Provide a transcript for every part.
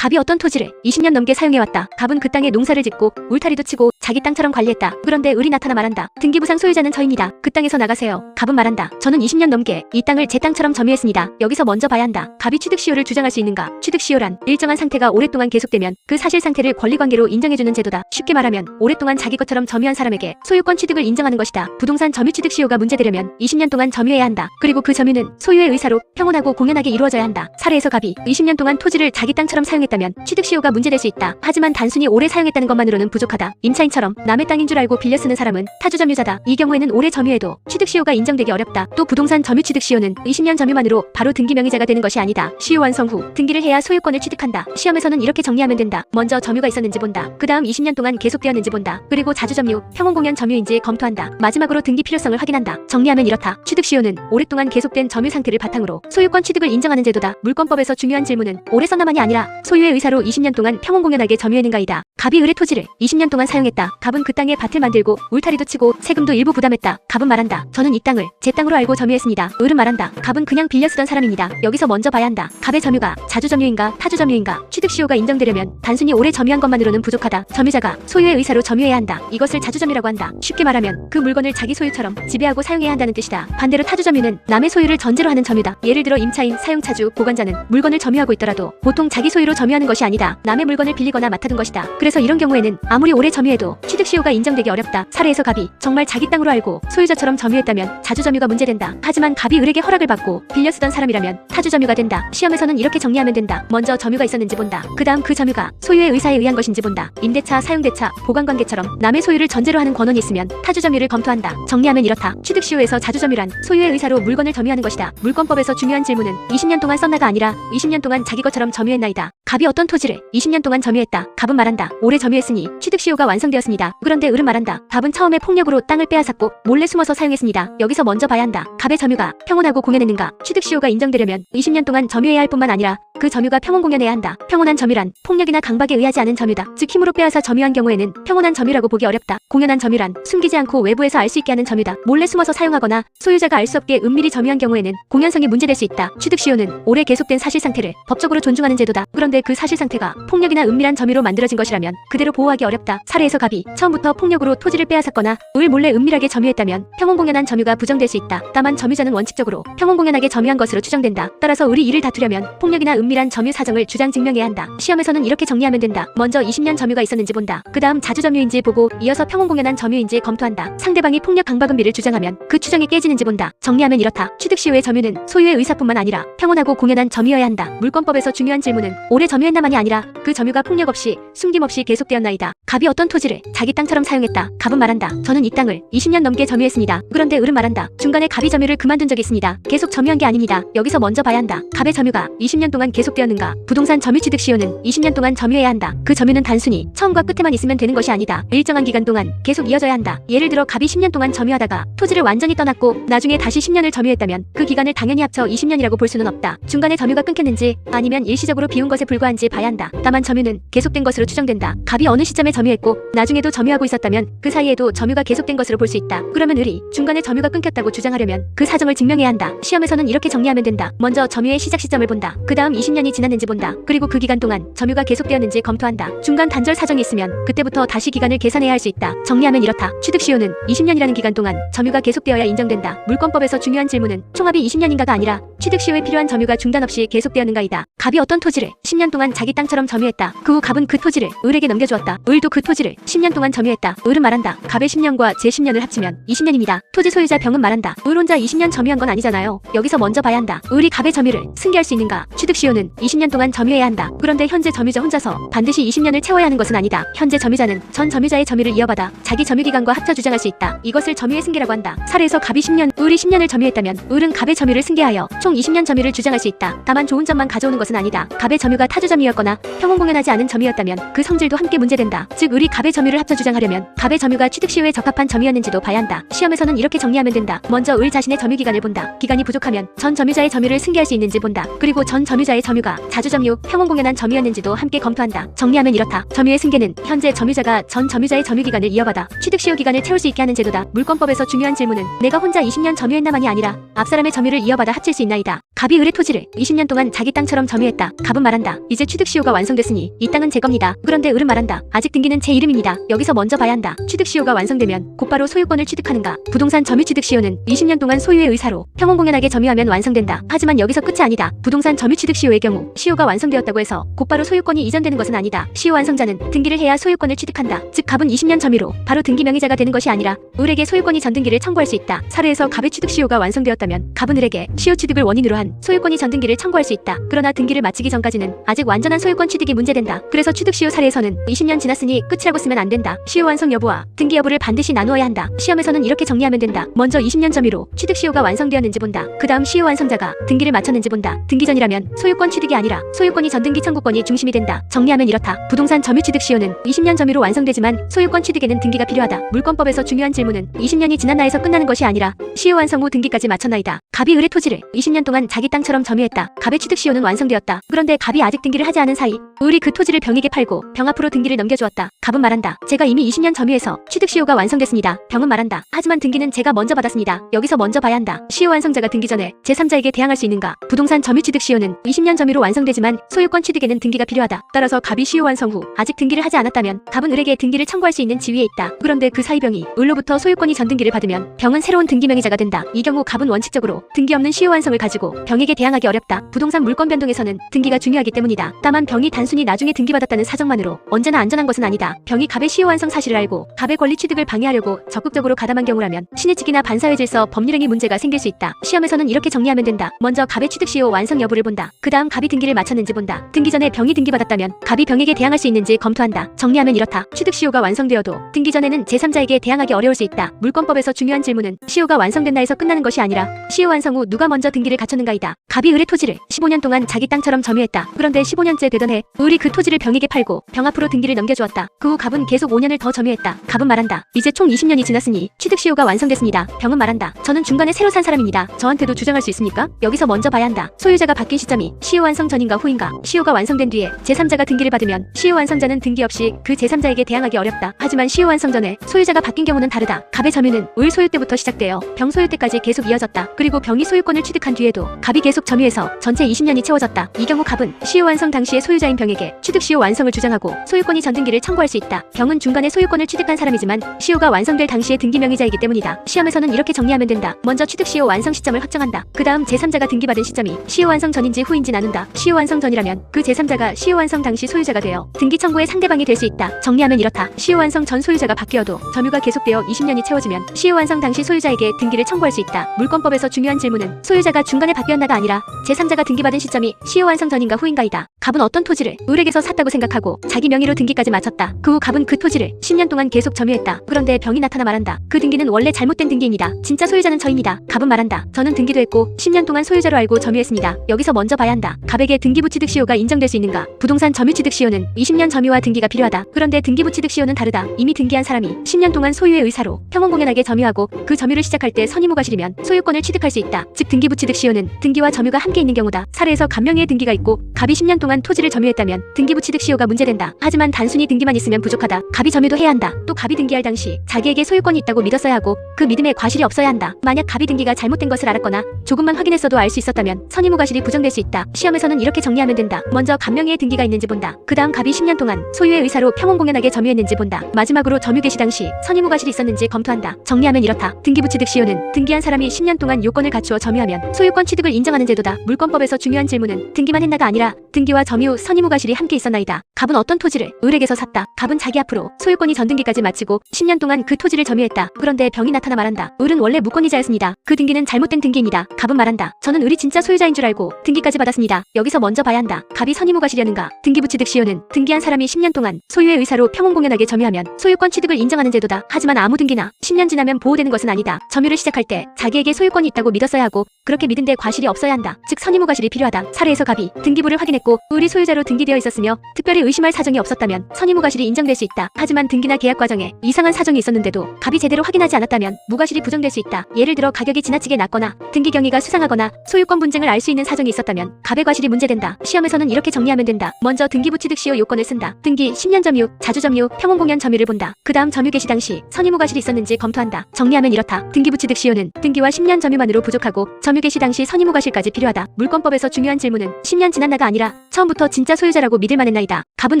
갑이 어떤 토지를 20년 넘게 사용해왔다. 갑은 그 땅에 농사를 짓고 울타리도 치고 자기 땅처럼 관리했다. 그런데 을이 나타나 말한다. 등기부상 소유자는 저입니다. 그 땅에서 나가세요. 갑은 말한다. 저는 20년 넘게 이 땅을 제 땅처럼 점유했습니다. 여기서 먼저 봐야 한다. 갑이 취득시효를 주장할 수 있는가? 취득시효란 일정한 상태가 오랫동안 계속되면 그 사실 상태를 권리관계로 인정해주는 제도다. 쉽게 말하면 오랫동안 자기 것처럼 점유한 사람에게 소유권 취득을 인정하는 것이다. 부동산 점유 취득시효가 문제되려면 20년 동안 점유해야 한다. 그리고 그 점유는 소유의 의사로 평온하고 공연하게 이루어져야 한다. 사례에서 갑이 20년 동안 토지를 자기 땅처럼 사용했다면 취득시효가 문제될 수 있다. 하지만 단순히 오래 사용했다는 것만으로는 부족하다. 임차인처럼 남의 땅인 줄 알고 빌려 쓰는 사람은 타주점유자다. 이 경우에는 오래 점유해도 취득시효가 인정되기 어렵다. 또 부동산 점유 취득시효는 20년 점유만으로 바로 등기 명의자가 되는 것이 아니다. 시효 완성 후 등기를 해야 소유권을 취득한다. 시험에서는 이렇게 정리하면 된다. 먼저 점유가 있었는지 본다. 그 다음 20년 동안 계속되었는지 본다. 그리고 자주점유, 평온공연 점유인지 검토한다. 마지막으로 등기 필요성을 확인한다. 정리하면 이렇다. 취득시효는 오랫동안 계속된 점유 상태를 바탕으로 소유권 취득을 인정하는 제도다. 물권법에서 중요한 질문은 오래 썼나만이 아니라 소유의 의사로 20년 동안 평온공연하게 점유했는가이다. 갑이 을의 토지를 20년 동안 사용했다. 갑은 그 땅에 밭을 만들고 울타리도 치고 세금도 일부 부담했다. 갑은 말한다. 저는 이 땅을 제 땅으로 알고 점유했습니다. 을은 말한다. 갑은 그냥 빌려 쓰던 사람입니다. 여기서 먼저 봐야 한다. 갑의 점유가 자주점유인가 타주점유인가? 취득시효가 인정되려면 단순히 오래 점유한 것만으로는 부족하다. 점유자가 소유의 의사로 점유해야 한다. 이것을 자주점유라고 한다. 쉽게 말하면 그 물건을 자기 소유처럼 지배하고 사용해야 한다는 뜻이다. 반대로 타주점유는 남의 소유를 전제로 하는 점유다. 예를 들어 임차인, 사용차주, 보관자는 물건을 점유하고 있더라도 보통 자기 소유로 점유하는 것이 아니다. 남의 물건을 빌리거나 맡아둔 것이다. 그래서 이런 경우에는 아무리 오래 점유해도 취득시효가 인정되기 어렵다. 사례에서 갑이 정말 자기 땅으로 알고 소유자처럼 점유했다면 자주점유가 문제된다. 하지만 갑이 을에게 허락을 받고 빌려 쓰던 사람이라면 타주점유가 된다. 시험에서는 이렇게 정리하면 된다. 먼저 점유가 있었는지 본다. 그 다음 그 점유가 소유의 의사에 의한 것인지 본다. 임대차, 사용대차, 보관관계처럼 남의 소유를 전제로 하는 권원이 있으면 타주점유를 검토한다. 정리하면 이렇다. 취득시효에서 자주점유란 소유의 의사로 물건을 점유하는 것이다. 물권법에서 중요한 질문은 20년 동안 썼나가 아니라 20년 동안 자기 것처럼 점유했나이다. 갑이 어떤 토지를 20년 동안 점유했다. 갑은 말한다. 오래 점유했으니 취득시효가 완성되었습니다. 그런데 을은 말한다. 갑은 처음에 폭력으로 땅을 빼앗았고 몰래 숨어서 사용했습니다. 여기서 먼저 봐야 한다. 갑의 점유가 평온하고 공연했는가? 취득시효가 인정되려면 20년 동안 점유해야 할 뿐만 아니라 그 점유가 평온공연해야 한다. 평온한 점유란 폭력이나 강박에 의하지 않은 점유다. 즉 힘으로 빼앗아 점유한 경우에는 평온한 점유라고 보기 어렵다. 공연한 점유란 숨기지 않고 외부에서 알 수 있게 하는 점유다. 몰래 숨어서 사용하거나 소유자가 알 수 없게 은밀히 점유한 경우에는 공연성이 문제될 수 있다. 취득시효는 오래 계속된 사실 상태를 법적으로 존중하는 제도다. 그런데 그 사실 상태가 폭력이나 은밀한 점유로 만들어진 것이라면 그대로 보호하기 어렵다. 사례에서 갑이 처음부터 폭력으로 토지를 빼앗았거나 을 몰래 은밀하게 점유했다면 평온공연한 점유가 부정될 수 있다. 다만 점유자는 원칙적으로 평온공연하게 점유한 것으로 추정된다. 따라서 을이 이를 다투려면 폭력이나 은밀한 점유 사정을 주장 증명해야 한다. 시험에서는 이렇게 정리하면 된다. 먼저 20년 점유가 있었는지 본다. 그 다음 자주점유인지 보고 이어서 평온공연한 점유인지 검토한다. 상대방이 폭력 강박은비를 주장하면 그 추정이 깨지는지 본다. 정리하면 이렇다. 취득시효의 점유는 소유의 의사뿐만 아니라 평온하고 공연한 점유여야 한다. 물권법에서 중요한 질문은 오래 점유했나만이 아니라 그 점유가 폭력 없이 숨김없이 계속되었나이다. 갑이 어떤 토지를 자기 땅처럼 사용했다. 갑은 말한다. 저는 이 땅을 20년 넘게 점유했습니다. 그런데 을은 말한다. 중간에 갑이 점유를 그만둔 적이 있습니다. 계속 점유한 게 아닙니다. 여기서 먼저 봐야 한다. 갑의 점유가 20년 동안 계속되었는가? 부동산 점유 취득시효는 20년 동안 점유해야 한다. 그 점유는 단순히 처음과 끝에만 있으면 되는 것이 아니다. 일정한 기간 동안 계속 이어져야 한다. 예를 들어 갑이 10년 동안 점유하다가 토지를 완전히 떠났고 나중에 다시 10년을 점유했다면 그 기간을 당연히 합쳐 20년이라고 볼 수는 없다. 중간에 점유가 끊겼는지 아니면 일시적으로 비운 것에 불과한지 봐야 한다. 다만 점유는 계속된 것으로 추정된다. 갑이 어느 시점에 점유했고 나중에도 점유하고 있었다면 그 사이에도 점유가 계속된 것으로 볼 수 있다. 그러면 을이 중간에 점유가 끊겼다고 주장하려면 그 사정을 증명해야 한다. 시험에서는 이렇게 정리하면 된다. 먼저 점유의 시작 시점을 본다. 그 다음 20년이 지났는지 본다. 그리고 그 기간 동안 점유가 계속되었는지 검토한다. 중간 단절 사정이 있으면 그때부터 다시 기간을 계산해야 할 수 있다. 정리하면 이렇다. 취득시효는 20년이라는 기간 동안 점유가 계속되어야 인정된다. 물권법에서 중요한 질문은 총합이 20년인가가 아니라 취득시효에 필요한 점유가 중단 없이 계속되었는가이다. 갑이 어떤 토지를 10년 동안 자기 땅처럼 점유했다. 그 후 갑은 그 토지를 을에게 넘겨주었다. 을도 그 토지를 10년 동안 점유했다. 을은 말한다. 갑의 10년과 제 10년을 합치면 20년입니다. 토지 소유자 병은 말한다. 을 혼자 20년 점유한 건 아니잖아요. 여기서 먼저 봐야 한다. 을이 갑의 점유를 승계할 수 있는가? 취득시효는 20년 동안 점유해야 한다. 그런데 현재 점유자 혼자서 반드시 20년을 채워야 하는 것은 아니다. 현재 점유자는 전 점유자의 점유를 이어받아 자기 점유기간과 합쳐 주장할 수 있다. 이것을 점유의 승계라고 한다. 사례에서 갑이 10년, 을이 10년을 점유했다면 을은 갑의 점유를 승계하여 총 20년 점유를 주장할 수 있다. 다만 좋은 점만 가져오는 것은 아니다. 갑의 점유가 타주 점유였거나 평온공연하지 않은 점유였다면 그 성질도 함께 문제된다. 즉 을이 갑의 점유를 점유를 합쳐 주장하려면 갑의 점유가 취득시효에 적합한 점유였는지도 봐야 한다. 시험에서는 이렇게 정리하면 된다. 먼저 을 자신의 점유 기간을 본다. 기간이 부족하면 전 점유자의 점유를 승계할 수 있는지 본다. 그리고 전 점유자의 점유가 자주점유, 평온공연한 점유였는지도 함께 검토한다. 정리하면 이렇다. 점유의 승계는 현재 점유자가 전 점유자의 점유 기간을 이어받아 취득시효 기간을 채울 수 있게 하는 제도다. 물권법에서 중요한 질문은 내가 혼자 20년 점유했나만이 아니라 앞사람의 점유를 이어받아 합칠 수 있나이다. 갑이 을의 토지를 20년 동안 자기 땅처럼 점유했다. 갑은 말한다. 이제 취득시효가 완성됐으니 이 땅은 제 겁니다. 그런데 을은 말한다. 아직 등기는 제 이름입니다. 여기서 먼저 봐야 한다. 취득시효가 완성되면 곧바로 소유권을 취득하는가? 부동산 점유 취득시효는 20년 동안 소유의 의사로 평온공연하게 점유하면 완성된다. 하지만 여기서 끝이 아니다. 부동산 점유 취득시효의 경우 시효가 완성되었다고 해서 곧바로 소유권이 이전되는 것은 아니다. 시효 완성자는 등기를 해야 소유권을 취득한다. 즉 갑은 20년 점유로 바로 등기 명의자가 되는 것이 아니라 을에게 소유권이 전등기를 청구할 수 있다. 사례에서 갑의 취득시효가 완성되었다면 갑은 을에게 시효 취득을 원인으로 한 소유권이 전등기를 청구할 수 있다. 그러나 등기를 마치기 전까지는 아직 완전한 소유권 취득이 문제된다. 그래서 취득시효 사례에서는 20년 지났으니 끝이라고 쓰면 안 된다. 시효 완성 여부와 등기 여부를 반드시 나누어야 한다. 시험에서는 이렇게 정리하면 된다. 먼저 20년 점유로 취득시효가 완성되었는지 본다. 그 다음 시효 완성자가 등기를 마쳤는지 본다. 등기 전이라면 소유권 취득이 아니라 소유권이 전등기 청구권이 중심이 된다. 정리하면 이렇다. 부동산 점유 취득시효는 20년 점유로 완성되지만 소유권 취득에는 등기가 필요하다. 물권법에서 중요한 질문은 20년이 지난 나에서 끝나는 것이 아니라 시효 완성 후 등기까지 마쳤나이다. 갑이 을의 토지를 20년 동안 자기 땅처럼 점유했다. 갑의 취득시효는 완성되었다. 그런데 갑이 아직 등기를 하지 않은 사이 을이 그 토지를 병에게 팔고 병 앞으로 등기를 넘겨주었다. 갑은 말한다. 제가 이미 20년 점유해서 취득시효가 완성됐습니다. 병은 말한다. 하지만 등기는 제가 먼저 받았습니다. 여기서 먼저 봐야 한다. 시효 완성자가 등기 전에 제3자에게 대항할 수 있는가? 부동산 점유 취득시효는 20년 점유로 완성되지만 소유권 취득에는 등기가 필요하다. 따라서 갑이 시효 완성 후 아직 등기를 하지 않았다면 갑은 을에게 등기를 청구할 수 있는 지위에 있다. 그런데 그 사이 병이 을로부터 소유권이 전등기를 받으면 병은 새로운 등기 명의자가 된다. 이 경우 갑은 원칙적으로 등기 없는 시효 완성을 가지고 병에게 대항하기 어렵다. 부동산 물권 변동에서는 등기가 중요하기 때문이다. 다만 병이 단순히 나중에 등기받았다는 사정만으로 언제나 안전한 것은 아니다. 병이 갑의 시효 완성 사실을 알고 갑의 권리 취득을 방해하려고 적극적으로 가담한 경우라면 신의직이나 반사회 질서 법률행위 문제가 생길 수 있다. 시험에서는 이렇게 정리하면 된다. 먼저 갑의 취득시효 완성 여부를 본다. 그 다음 갑이 등기를 마쳤는지 본다. 등기 전에 병이 등기받았다면 갑이 병에게 대항할 수 있는지 검토한다. 정리하면 이렇다. 취득시효가 완성되어도 등기 전에는 제3자에게 대항하기 어려울 수 있다. 물권법에서 중요한 질문은 시효가 완성됐나 해서 끝나는 것이 아니라 시효 완성 후 누가 먼저 등기를 갖췄는가이다. 갑이 을의 토지를 15년 동안 자기 땅처럼 점유했다. 그런데 15년째 되던 해 을이 그 토지를 병에게 팔고 병 앞으로 등기를 넘겨주었다. 그 후 갑은 계속 5년을 더 점유했다. 갑은 말한다. 이제 총 20년이 지났으니 취득시효가 완성됐습니다. 병은 말한다. 저는 중간에 새로 산 사람입니다. 저한테도 주장할 수 있습니까? 여기서 먼저 봐야 한다. 소유자가 바뀐 시점이 시효 완성 전인가 후인가? 시효가 완성된 뒤에 제3자가 등기를 받으면 시효 완성자는 등기 없이 그 제3자에게 대항하기 어렵다. 하지만 시효 완성 전에 소유자가 바뀐 경우는 다르다. 갑의 점유는 을 소유 때부터 시작되어 병 소유 때까지 계속 이어졌다. 그리고 병이 소유권을 취득한 뒤에도 갑이 계속 점유해서 전체 20년이 채워졌다. 이 경우 갑은 시효 완성 당시의 소유자인 병에게 취득시효 완성을 주장하고 소유권이 전등기를 청구할 수 있다. 병은 중간에 소유권을 취득한 사람이지만 시효가 완성될 당시의 등기 명의자이기 때문이다. 시험에서는 이렇게 정리하면 된다. 먼저 취득시효 완성 시점을 확정한다. 그 다음 제3자가 등기받은 시점이 시효 완성 전인지 후인지 나눈다. 시효 완성 전이라면 그 제3자가 시효 완성 당시 소유자가 되어 등기 청구의 상대방이 될 수 있다. 정리하면 이렇다. 시효 완성 전 소유자가 바뀌어도 점유가 계속되어 20년이 채워지면 시효 완성 당시 소유자에게 등기를 청구할 수 있다. 물권법에서 중요한 질문은 소유자가 중간에 바뀌었나가 아니라 제3자가 등기받은 시점이 시효 완성 전인가 후인가이다. 갑은 어떤 토지를 을에게서 샀다고 생각하고 자기 명의로 등기까지 마쳤다. 그 후 갑은 그 토지를 10년 동안 계속 점유했다. 그런데 병이 나타나 말한다. 그 등기는 원래 잘못된 등기입니다. 진짜 소유자는 저입니다. 갑은 말한다. 저는 등기도 했고 10년 동안 소유자로 알고 점유했습니다. 여기서 먼저 봐야 한다. 갑에게 등기부 취득시효가 인정될 수 있는가? 부동산 점유 취득시효는 20년 점유와 등기가 필요하다. 그런데 등기부 취득시효는 다르다. 이미 등기한 사람이 10년 동안 소유의 의사로 평온공연하게 점유하고 그 점유를 시작할 때 선의무과실이면 소유권을 취득할 수 있다. 즉 등기부 취득시효는 등기와 점유가 함께 있는 경우다. 사례에서 갑명의의 등기가 있고 갑이 10년 동안 토지를 점유했다면 등기부 취득시효가 문제된다. 하지만 단순히 등기만 있으면 부족하다. 갑이 점유도 해야 한다. 또 갑이 등기할 당시 자기에게 소유권이 있다고 믿었어야 하고 그 믿음에 과실이 없어야 한다. 만약 갑이 등기가 잘못된 것을 알았거나 조금만 확인했어도 알 수 있었다면 선의무과실이 부정될 수 있다. 시험에서는 이렇게 정리하면 된다. 먼저 갑명의의 등기가 있는지 본다. 그 다음 갑이 10년 동안 소유의 의사로 평온공연하게 점유했는지 본다. 마지막으로 점유 개시 당시 선의무과실이 있었는지 검토한다. 정리하면 이렇다. 등기부 취득시효는 등기한 사람이 10년 동안 요건을 갖추어 점유하면 소유권 취득을 인정하는 제도다. 물권법에서 중요한 질문은 등기만 했나가 아니라 등기와 점유, 선의무과실이 함께 있었나이다. 갑은 어떤 토지를 을에게서 샀다. 갑은 자기 앞으로 소유권이 전등기까지 마치고 10년 동안 그 토지를 점유했다. 그런데 병이 나타나 말한다. 을은 원래 무권이자였습니다. 그 등기는 잘못된 등기입니다. 갑은 말한다. 저는 을이 진짜 소유자인 줄 알고 등기까지 받았습니다. 여기서 먼저 봐야 한다. 갑이 선의무과실이었는가? 등기부 취득시효는 등기한 사람이 10년 동안 소유의 의사로 평온공연하게 점유하면 소유권 취득을 인정하는 제도다. 하지만 아무 등기나 10년 지나면 보호되는 것은 아니다. 점유를 시작할 때 자기에게 소유권이 있다고 믿었어야 하고 그렇게 믿은 데 과실이 없어야 한다. 즉 선의무과실이 필요하다. 사례에서 갑이 등기부를 확인했고 을이 소유자로 등기되어 있었으며 특별히 의심할 사정이 없었다면 선의무과실이 인정될 수 있다. 있다. 하지만 등기나 계약 과정에 이상한 사정이 있었는데도 갑이 제대로 확인하지 않았다면 무과실이 부정될 수 있다. 예를 들어 가격이 지나치게 낮거나 등기 경위가 수상하거나 소유권 분쟁을 알 수 있는 사정이 있었다면 갑의 과실이 문제된다. 시험에서는 이렇게 정리하면 된다. 먼저 등기부 취득 시효 요건을 쓴다. 등기 10년 점유, 자주 점유, 평온공연 점유를 본다. 그 다음 점유 개시 당시 선의무 과실이 있었는지 검토한다. 정리하면 이렇다. 등기부 취득 시효는 등기와 10년 점유만으로 부족하고 점유 개시 당시 선의무 과실까지 필요하다. 물권법에서 중요한 질문은 10년 지난 나가 아니라 처음부터 진짜 소유자라고 믿을 만한 나이다. 갑은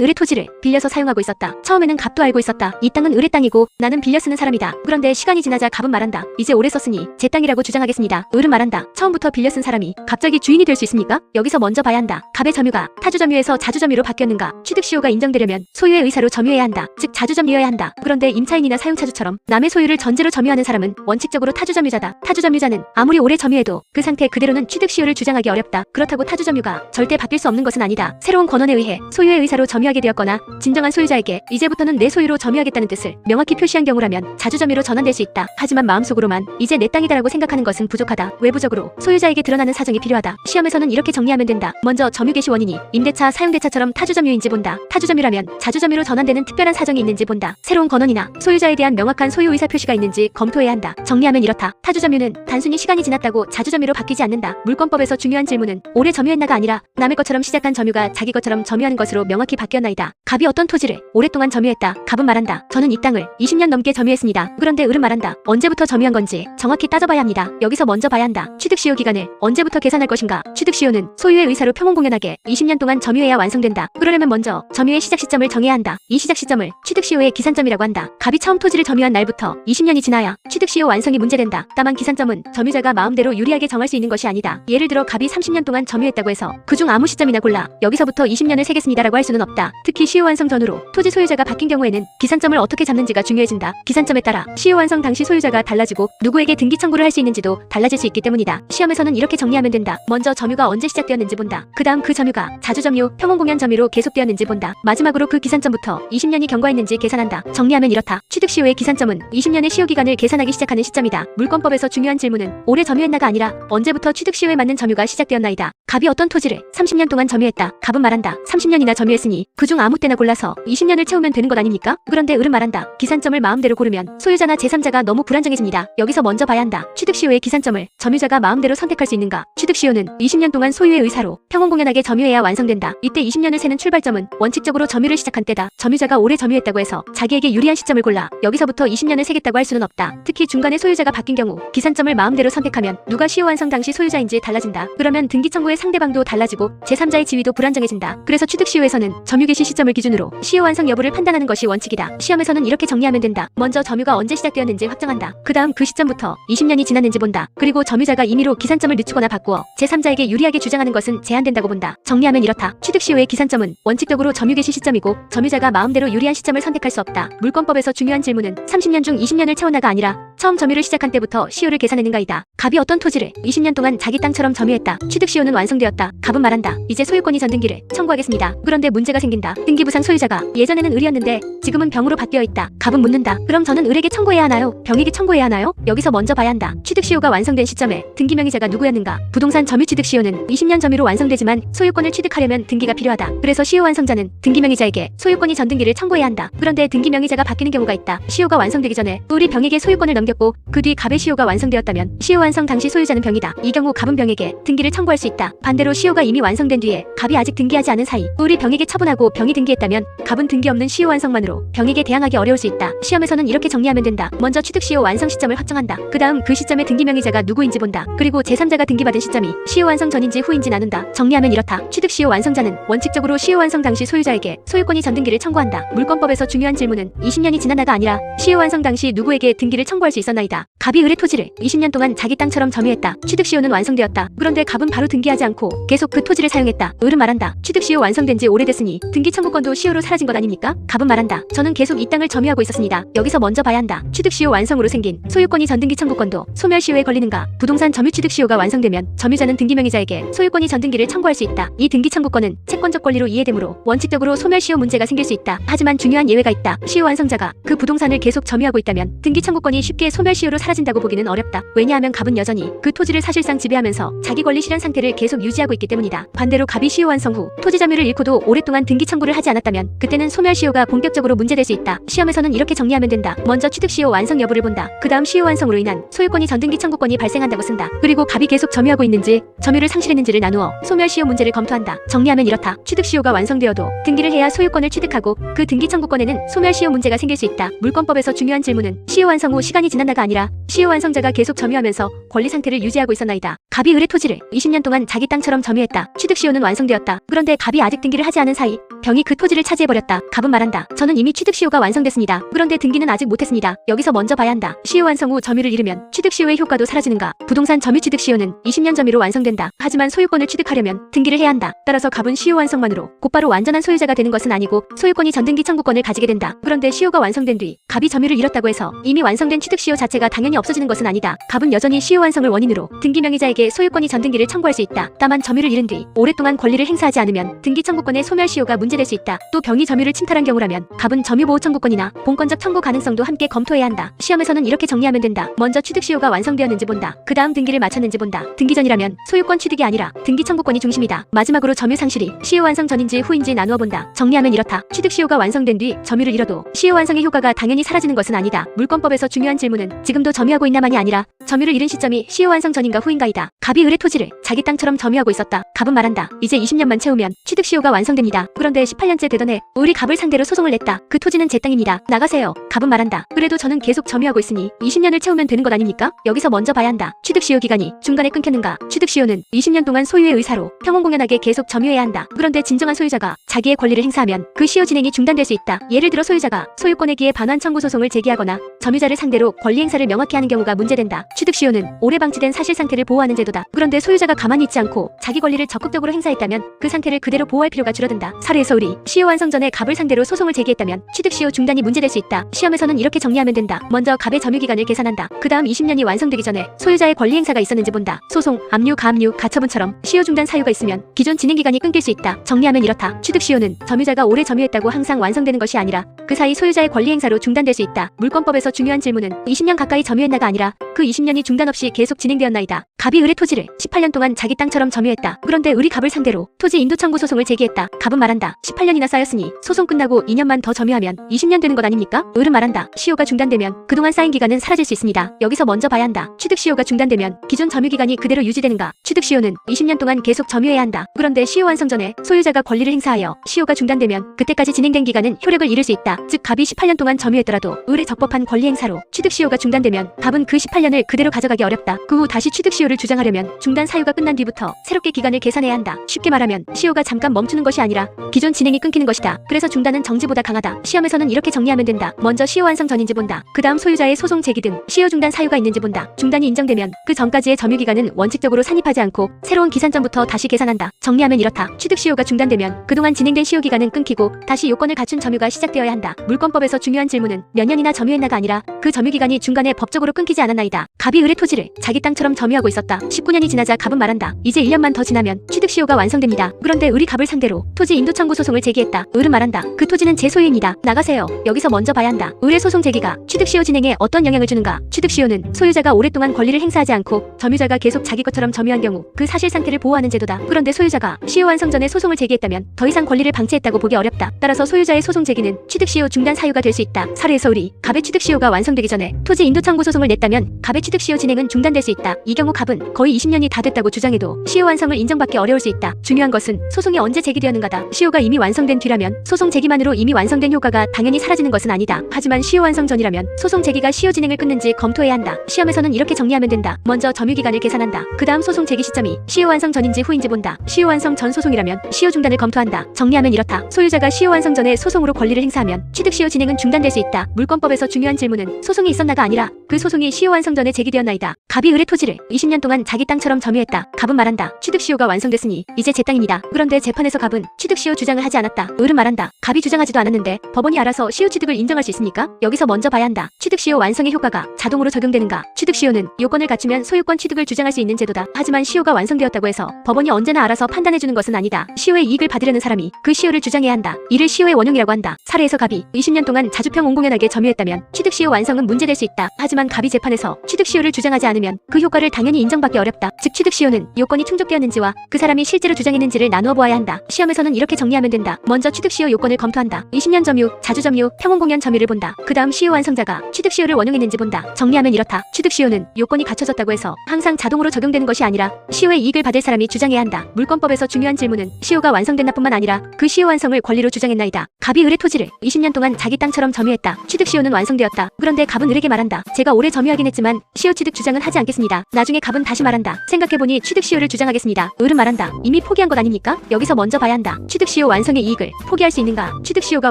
을의 토지를 빌려서 사용하고 있었다. 처음에는 갑도 알고 있었다. 이 땅은 을의 땅이고 나는 빌려 쓰는 사람이다. 그런데 시간이 지나자 갑은 말한다. 이제 오래 썼으니 제 땅이라고 주장하겠습니다. 을은 말한다. 처음부터 빌려 쓴 사람이 갑자기 주인이 될 수 있습니까? 여기서 먼저 봐야 한다. 갑의 점유가 타주 점유에서 자주 점유로 바뀌었는가? 취득 시효가 인정되려면 소유의 의사로 점유해야 한다. 즉 자주 점유여야 한다. 그런데 임차인이나 사용차주처럼 남의 소유를 전제로 점유하는 사람은 원칙적으로 타주 점유자다. 타주 점유자는 아무리 오래 점유해도 그 상태 그대로는 취득 시효를 주장하기 어렵다. 그렇다고 타주 점유가 절대 바뀔 수 없는 것은 아니다. 새로운 권한에 의해 소유의 의사로 점유하게 되었거나 진정한 소유자에게 이제부터는 내 소유로 점유하겠다는 뜻을 명확히 표시한 경우라면 자주 점유로 전환될 수 있다. 하지만 마음속으로만 이제 내 땅이다라고 생각하는 것은 부족하다. 외부적으로 소유자에게 드러나는 사정이 필요하다. 시험에서는 이렇게 정리하면 된다. 먼저 점유 개시 원인이 임대차, 사용대차처럼 타주 점유인지 본다. 타주 점유라면 자주 점유로 전환되는 특별한 사정이 있는지 본다. 새로운 권한이나 소유자에 대한 명확한 소유 의사 표시가 있는지 검토해야 한다. 정리하면 이렇다. 타주 점유는 단순히 시간이 지났다고 자주 점유로 바뀌지 않는다. 물권법에서 중요한 질문은 오래 점유했나가 아니라 남의 것처럼 시작한 점유가 자기 것처럼 점유하는 것으로 명확히 바뀌었나이다. 갑이 어떤 토지를 오랫동안 점유했다. 갑은 말한다. 저는 이 땅을 20년 넘게 점유했습니다. 그런데 을은 말한다. 언제부터 점유한 건지 정확히 따져봐야 합니다. 여기서 먼저 봐야 한다. 취득시효 기간을 언제부터 계산할 것인가? 취득시효는 소유의 의사로 평온공연하게 20년 동안 점유해야 완성된다. 그러려면 먼저 점유의 시작 시점을 정해야 한다. 이 시작 시점을 취득시효의 기산점이라고 한다. 갑이 처음 토지를 점유한 날부터 20년이 지나야 취득시효 완성이 문제된다. 다만 기산점은 점유자가 마음대로 유리하게 정할 수 있는 것이 아니다. 예를 들어 갑이 30년 동안 점유했다고 해서 그중 아무 시점이나 골라 여기서부터 20년을 세겠습니다라고 할 수는 없다. 특히 시효 완성 전후로 토지 소유자가 바뀐 경우에는 기산점을 어떻게 잡는지가 중요해진다. 기산점에 따라 시효 완성 당시 소유자가 달라지고 누구에게 등기 청구를 할 수 있는지도 달라질 수 있기 때문이다. 시험에서는 이렇게 정리하면 된다. 먼저 점유가 언제 시작되었는지 본다. 그 다음 그 점유가 자주 점유, 평온공연 점유로 계속되었는지 본다. 마지막으로 그 기산점부터 20년이 경과했는지 계산한다. 정리하면 이렇다. 취득시효의 기산점은 20년의 시효기간을 계산하기 시작하는 시점이다. 물권법에서 중요한 질문은 오래 점유했나가 아니라 언제부터 취득시효에 맞는 점유가 시작되었나이다. 갑이 어떤 토지를 30년 동안 점유했다. 갑은 말한다. 30년이나 점유했으니 그중 아무 때나 골라서 20년을 채우면 되는 것 아닙니까? 그런데 을은 말한다. 기산점을 마음대로 고르면 소유자나 제3자가 너무 불안정해집니다. 여기서 먼저 봐야 한다. 취득시효의 기산점을 점유자가 마음대로 선택할 수 있는가? 취득시효는 20년 동안 소유의 의사로 평온공연하게 점유해야 완성된다. 이때 20년을 세는 출발점은 원칙적으로 점유를 시작한 때다. 점유자가 오래 점유했다고 해서 자기에게 유리한 시점을 골라 여기서부터 20년을 세겠다고 할 수는 없다. 특히 중간에 소유자가 바뀐 경우 기산점을 마음대로 선택하면 누가 시효 완성 당시 소유자인지 달라진다. 그러면 등기 청구의 상대방도 달라지고 제3자의 지위도 불안정해진다. 그래서 취득시효에서는 점유 개시 시점을 기준으로 시효 완성 여부를 판단하는 것이 원칙이다. 시험에서는 이렇게 정리하면 된다. 먼저 점유가 언제 시작되었는지 확정한다. 그 다음 그 시점부터 20년이 지났는지 본다. 그리고 점유자가 임의로 기산점을 늦추거나 바꾸어 제3자에게 유리하게 주장하는 것은 제한된다고 본다. 정리하면 이렇다. 취득시효의 기산점은 원칙적으로 점유 개시 시점이고 점유자가 마음대로 유리한 시점을 선택할 수 없다. 물권법에서 중요한 질문은 30년 중 20년을 채웠나가 아니라 처음 점유를 시작한 때부터 시효를 계산했는가이다. 갑이 어떤 토지를 20년 동안 자기 땅처럼 점유했다. 취득시효는 완성되었다. 갑은 말한다. 이제 소유권이 전 등기를 청구하겠습니다. 그런데 문제가 생긴다. 등기부상 소유자가 예전에는 을이었는데 지금은 병으로 바뀌어 있다. 갑은 묻는다. 그럼 저는 을에게 청구해야 하나요? 병에게 청구해야 하나요? 여기서 먼저 봐야 한다. 취득시효가 완성된 시점에 등기명의자가 누구였는가? 부동산 점유 취득시효는 20년 점유로 완성되지만 소유권을 취득하려면 등기가 필요하다. 그래서 시효 완성자는 등기명의자에게 소유권이 전 등기를 청구해야 한다. 그런데 등기명의자가 바뀌는 경우가 있다. 시효가 완성되기 전에 을이 병에게 소유권을 넘겼고 그 뒤 갑의 시효가 완성되었다면 시효 완성 당시 소유자는 병이다. 이 경우 갑은 병에게 등기를 청구할 수 있다. 반대로 시효가 이미 완성된 뒤에 갑이 아직 등기하지 않은 사이 을이 병에게 처분하고 병이 등기했다면 갑은 등기 없는 시효 완성만으로 병에게 대항하기 어려울 수 있다. 시험에서는 이렇게 정리하면 된다. 먼저 취득시효 완성 시점을 확정한다. 그 다음 그 시점에 등기명의자가 누구인지 본다. 그리고 제3자가 등기받은 시점이 시효 완성 전인지 후인지 나눈다. 정리하면 이렇다. 취득시효 완성자는 원칙적으로 시효 완성 당시 소유자에게 소유권이 전 등기를 청구한다. 물권법에서 중요한 질문은 20년이 지났나가 아니라 시효 완성 당시 누구에게 등기를 청구할 수 있었나이다. 갑이 을의 토지를 20년 동안 자기 땅처럼 점유했다. 취득시효는 완성되었다. 그런데 갑은 바로 등기하지 않고 계속 그 토지를 사용했다. 을은 말한다. 취득시효 완성된 지 오래됐으니 등기 청구권도 시효로 사라진 것 아닙니까? 갑은 말한다. 저는 계속 이 땅을 점유하고 있었습니다. 여기서 먼저 봐야 한다. 취득시효 완성으로 생긴 소유권이 전 등기 청구권도 소멸시효에 걸리는가? 부동산 점유 취득시효가 완성되면 점유자는 등기명의자에게 소유권이 전 등기를 청구할 수 있다. 이 등기 청구권은 채권적 권리로 이해되므로 원칙적으로 소멸시효 문제가 생길 수 있다. 하지만 중요한 예외가 있다. 시효 완성자가 그 부동산을 계속 점유하고 있다면 등기 청구권이 쉽게 쉽게 소멸시효로 사라진다고 보기는 어렵다. 왜냐하면 갑은 여전히 그 토지를 사실상 지배하면서 자기 권리 실현 상태를 계속 유지하고 있기 때문이다. 반대로 갑이 시효 완성 후 토지 점유를 잃고도 오랫동안 등기 청구를 하지 않았다면 그때는 소멸시효가 본격적으로 문제될 수 있다. 시험에서는 이렇게 정리하면 된다. 먼저 취득시효 완성 여부를 본다. 그 다음 시효 완성으로 인한 소유권이 전등기 청구권이 발생한다고 쓴다. 그리고 갑이 계속 점유하고 있는지 점유를 상실했는지를 나누어 소멸시효 문제를 검토한다. 정리하면 이렇다. 취득시효가 완성되어도 등기를 해야 소유권을 취득하고 그 등기 청구권에는 소멸시효 문제가 생길 수 있다. 물권법에서 중요한 질문은 시효 완성 후 시간이 지났나가 아니라 시효 완성자가 계속 점유하면서 권리 상태를 유지하고 있었나이다. 갑이 을의 토지를 20년 동안 자기 땅처럼 점유했다. 취득시효는 완성되었다. 그런데 갑이 아직 등기를 하지 않은 사이 병이 그 토지를 차지해버렸다. 갑은 말한다. 저는 이미 취득시효가 완성됐습니다. 그런데 등기는 아직 못했습니다. 여기서 먼저 봐야 한다. 시효 완성 후 점유를 잃으면 취득시효의 효과도 사라지는가? 부동산 점유 취득시효는 20년 점유로 완성된다. 하지만 소유권을 취득하려면 등기를 해야 한다. 따라서 갑은 시효 완성만으로 곧바로 완전한 소유자가 되는 것은 아니고 소유권이 전등기 청구권을 가지게 된다. 그런데 시효가 완성된 뒤 갑이 점유를 잃었다고 해서 이미 완성된 취득시효 자체가 당연히 없어지는 것은 아니다. 갑은 여전히 시효 완성을 원인으로 등기 명의자에게 소유권이 전등기를 청구할 수 있다. 다만 점유를 잃은 뒤 오랫동안 권리를 행사하지 않으면 등기 청구권의 소멸시효가 문제될 수 있다. 또 병이 점유를 침탈한 경우라면 갑은 점유보호 청구권이나 본권적 청구 가능성도 함께 검토해야 한다. 시험에서는 이렇게 정리하면 된다. 먼저 취득시효가 완성되었는지 본다. 그 다음 등기를 마쳤는지 본다. 등기 전이라면 소유권 취득이 아니라 등기 청구권이 중심이다. 마지막으로 점유 상실이 시효 완성 전인지 후인지 나누어 본다. 정리하면 이렇다. 취득시효가 완성된 뒤 점유를 잃어도 시효 완성의 효과가 당연히 사라지는 것은 아니다. 물권법에서 중요한 질문은 지금도 점유하고 있나만이 아니라 점유를 잃은 시점이 시효 완성 전인가 후인가이다. 갑이 을의 토지를 자기 땅처럼 점유하고 있었다. 갑은 말한다. 이제 20년만 채우면 취득시효가 완성됩니다. 그런데 18년째 되던 해 우리 갑을 상대로 소송을 냈다. 그 토지는 제 땅입니다. 나가세요. 갑은 말한다. 그래도 저는 계속 점유하고 있으니 20년을 채우면 되는 것 아닙니까? 여기서 먼저 봐야 한다. 취득시효 기간이 중간에 끊겼는가? 취득시효는 20년 동안 소유의 의사로 평온공연하게 계속 점유해야 한다. 그런데 진정한 소유자가 자기의 권리를 행사하면 그 시효 진행이 중단될 수 있다. 예를 들어 소유자가 소유권에 기해 반환 청구 소송을 제기하거나 점유자를 상대로 권리 행사를 명확히 하는 경우가 문제된다. 취득시효는 오래 방치된 사실 상태를 보호하는 제도다. 그런데 소유자가 가만히 있지 않고 자기 권리를 적극적으로 행사했다면 그 상태를 그대로 보호할 필요가 줄어든다. 사례에서 우리 시효 완성 전에 갑을 상대로 소송을 제기했다면 취득시효 중단이 문제될 수 있다. 시험에서는 이렇게 정리하면 된다. 먼저 갑의 점유기간을 계산한다. 그 다음 20년이 완성되기 전에 소유자의 권리 행사가 있었는지 본다. 소송, 압류, 가압류, 가처분처럼 시효 중단 사유가 있으면 기존 진행기간이 끊길 수 있다. 정리하면 이렇다. 취득시효는 점유자가 오래 점유했다고 항상 완성되는 것이 아니라 그 사이 소유자의 권리 행사로 중단될 수 있다. 물권법에서 중요한 질문은 20년 가까이 점유했나가 아니라 그 20년이 중단 없이 계속 진행되었나이다. 갑이 을의 토지를 18년 동안 자기 땅처럼 점유했다. 그런데 을이 갑을 상대로 토지 인도 청구 소송을 제기했다. 갑은 말한다. 18년이나 쌓였으니 소송 끝나고 2년만 더 점유하면 20년 되는 것 아닙니까? 을은 말한다. 시효가 중단되면 그동안 쌓인 기간은 사라질 수 있습니다. 여기서 먼저 봐야 한다. 취득시효가 중단되면 기존 점유기간이 그대로 유지되는가? 취득시효는 20년 동안 계속 점유해야 한다. 그런데 시효 완성 전에 소유자가 권리를 행사하여 시효가 중단되면 그때까지 진행된 기간은 효력을 잃을 수 있다. 즉 갑이 18년 동안 점유했더라도 을의 적법한 권리 행사로 취득시효가 중단되면 갑은 그 18년을 그대로 가져가기 어렵다. 그 후 다시 취득시효를 주장하려면 중단 사유가 끝난 뒤부터 새롭게 기간을 계산해야 한다. 쉽게 말하면 시효가 잠깐 멈추는 것이 아니라 기존 진행이 끊기는 것이다. 그래서 중단은 정지보다 강하다. 시험에서는 이렇게 정리하면 된다. 먼저 시효 완성 전인지 본다. 그 다음 소유자의 소송 제기 등 시효 중단 사유가 있는지 본다. 중단이 인정되면 그 전까지의 점유기간은 원칙적으로 산입하지 않고 새로운 기산점부터 다시 계산한다. 정리하면 이렇다. 취득시효가 중단되면 그동안 진행된 시효기간은 끊기고 다시 요건을 갖춘 점유가 시작되어야 한다. 물권법에서 중요한 질문은 몇 년이나 점유했나가 아니라 그 점유기간이 중간에 법적으로 끊기지 않았나이다. 갑이 을의 토지를 자기 땅처럼 점유하고 있었다. 19년이 지나자 갑은 말한다. 이제 1년만 더 지나면 취득시효가 완성됩니다. 그런데 을이 갑을 상대로 토지 인도 청구 소송을 제기했다. 을은 말한다. 그 토지는 제 소유입니다. 나가세요. 여기서 먼저 봐야 한다. 을의 소송 제기가 취득시효 진행에 어떤 영향을 주는가? 취득시효는 소유자가 오랫동안 권리를 행사하지 않고 점유자가 계속 자기 것처럼 점유한 경우 그 사실 상태를 보호하는 제도다. 그런데 소유자가 시효 완성 전에 소송을 제기했다면 더 이상 권리를 방치했다고 보기 어렵다. 따라서 소유자의 소송 제기는 취득시효 중단 사유가 될 수 있다. 사례에서 을이 갑의 취득시효가 완성되기 전에 토지 인도 청구 소송을 냈다면 갑의 취득시효 진행은 중단될 수 있다. 이 경우 갑은 거의 20년이 다 됐다고 주장해도 시효 완성을 인정받기 어려울 수 있다. 중요한 것은 소송이 언제 제기되었는가다. 시효가 이미 완성된 뒤라면 소송 제기만으로 이미 완성된 효과가 당연히 사라지는 것은 아니다. 하지만 시효 완성 전이라면 소송 제기가 시효 진행을 끊는지 검토해야 한다. 시험에서는 이렇게 정리하면 된다. 먼저 점유기간을 계산한다. 그 다음 소송 제기 시점이 시효 완성 전인지 후인지 본다. 시효 완성 전 소송이라면 시효 중단을 검토한다. 정리하면 이렇다. 소유자가 시효 완성 전에 소송으로 권리를 행사하면 취득시효 진행은 중단될 수 있다. 물권법에서 중요한 질문은 소송이 있었나가 아니라 그 소송이 시효 완성 전에 제기되었나이다. 갑이 을의 토지를 20년 동안 자기 땅처럼 점유했다. 갑은 말한다. 취득시효가 완성됐으니 이제 제 땅입니다. 그런데 재판에서 갑은 취득시효 주장을 하지 않았다. 을은 말한다. 갑이 주장하지도 않았는데 법원이 알아서 시효 취득을 인정할 수 있습니까? 여기서 먼저 봐야 한다. 취득시효 완성의 효과가 자동으로 적용되는가? 취득시효는 요건을 갖추면 소유권 취득을 주장할 수 있는 제도다. 하지만 시효가 완성되었다고 해서 법원이 언제나 알아서 판단해주는 것은 아니다. 시효의 이익을 받으려는 사람이 그 시효를 주장해야 한다. 이를 시효의 원용이라고 한다. 사례에서 갑이 갑이 20년 동안 자주평 온공연하게 점유했다면 취득시효 완성은 문제될 수 있다. 하지만 갑이 재판에서 취득시효를 주장하지 않으면 그 효과를 당연히 인정받기 어렵다. 즉 취득시효는 요건이 충족되었는지와 그 사람이 실제로 주장했는지를 나누어 보아야 한다. 시험에서는 이렇게 정리하면 된다. 먼저 취득시효 요건을 검토한다. 20년 점유, 자주점유, 평온공연 점유를 본다. 그 다음 시효 완성자가 취득시효를 원용했는지 본다. 정리하면 이렇다. 취득시효는 요건이 갖춰졌다고 해서 항상 자동으로 적용되는 것이 아니라 시효의 이익을 받을 사람이 주장해야 한다. 물권법에서 중요한 질문은 시효가 완성됐나 뿐만 아니라 그 시효 완성을 권리로 주장했나이다. 갑이 을의 토지를 20년 동안 자기 땅처럼 점유했다. 취득시효는 완성되었다. 그런데 갑은 을에게 말한다. 제가 오래 점유하긴 했지만 시효 취득 주장은 하지 않겠습니다. 나중에 갑은 다시 말한다. 생각해보니 취득시효를 주장하겠습니다. 을은 말한다. 이미 포기한 것 아닙니까? 여기서 먼저 봐야 한다. 취득시효 완성의 이익을 포기할 수 있는가? 취득시효가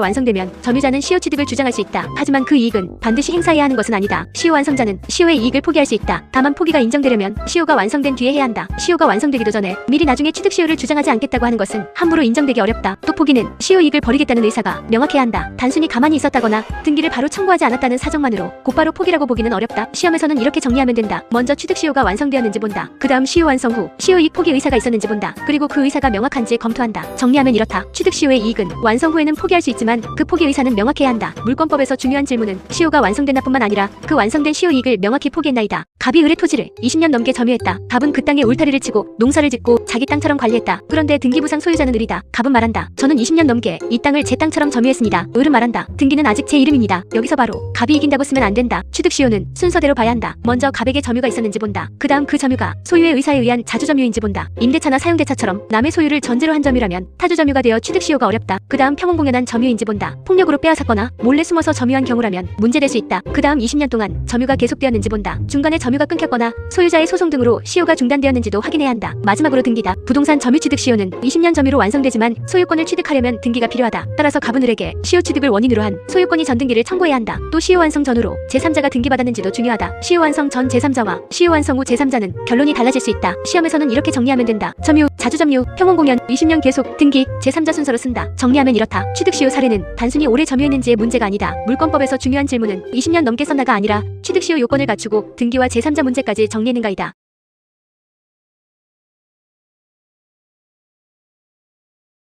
완성되면 점유자는 시효 취득을 주장할 수 있다. 하지만 그 이익은 반드시 행사해야 하는 것은 아니다. 시효 완성자는 시효의 이익을 포기할 수 있다. 다만 포기가 인정되려면 시효가 완성된 뒤에 해야 한다. 시효가 완성되기도 전에 미리 나중에 취득시효를 주장하지 않겠다고 하는 것은 함부로 인정되기 어렵다. 또 포기는 시효 이익을 버리겠다는 의사가 명확해야 한다. 단순히 가만히 있었다거나 등기를 바로 청구하지 않았다는 사정만으로 곧바로 포기라고 보기는 어렵다. 시험에서는 이렇게 정리하면 된다. 먼저 취득시효가 완성되었는지 본다. 그 다음 시효 완성 후 시효 이익 포기 의사가 있었는지 본다. 그리고 그 의사가 명확한지 검토한다. 정리하면 이렇다. 취득시효의 이익은 완성 후에는 포기할 수 있지만 그 포기 의사는 명확해야 한다. 물권법에서 중요한 질문은 시효가 완성됐나 뿐만 아니라 그 완성된 시효 이익을 명확히 포기했나이다. 갑이 을의 토지를 20년 넘게 점유했다. 갑은 그 땅에 울타리를 치고 농사를 짓고 자기 땅처럼 관리했다. 그런데 등기부상 소유자는 을이다. 갑은 말한다. 저는 20년 넘게 이 땅을 제 땅처럼 점유했습니다. 을은 말한다. 등기는 아직 제 이름입니다. 여기서 바로 갑이 이긴다고 쓰면 안 된다. 취득시효는 순서대로 봐야 한다. 먼저 갑에게 점유가 있었는지 본다. 그 다음 그 점유가 소유의 의사에 의한 자주점유인지 본다. 임대차나 사용대차처럼 남의 소유를 전제로 한 점유라면 타주점유가 되어 취득시효가 어렵다. 그 다음 평온공연한 점유인지 본다. 폭력으로 빼앗았거나 몰래 숨어서 점유한 경우라면 문제될 수 있다. 그 다음 20년 동안 점유가 계속되었는지 본다. 중간에 점유가 끊겼거나 소유자의 소송 등으로 시효가 중단되었는지도 확인해야 한다. 마지막으로 등기다. 부동산 점유 취득시효는 20년 점유로 완성되지만 소유권을 취득하려면 등기가 필요하다. 따라서 갑은 을에게 시효 취득을 원인으로 한 소유권이 전등기를 청구해야 한다. 또 시효 완성 전후로 제3자가 등기받았는지도 중요하다. 시효 완성 전 제3자와 시효 완성 후 제3자는 결론이 달라질 수 있다. 시험에서는 이렇게 정리하면 된다. 점유, 자주점유, 평온공연, 20년 계속, 등기, 제3자 순서로 쓴다. 정리하면 이렇다. 취득시효 사례는 단순히 오래 점유했는지의 문제가 아니다. 물권법에서 중요한 질문은 20년 넘게 썼나가 아니라 취득시효 요건을 갖추고 등기와 제3자 문제까지 정리했는가이다.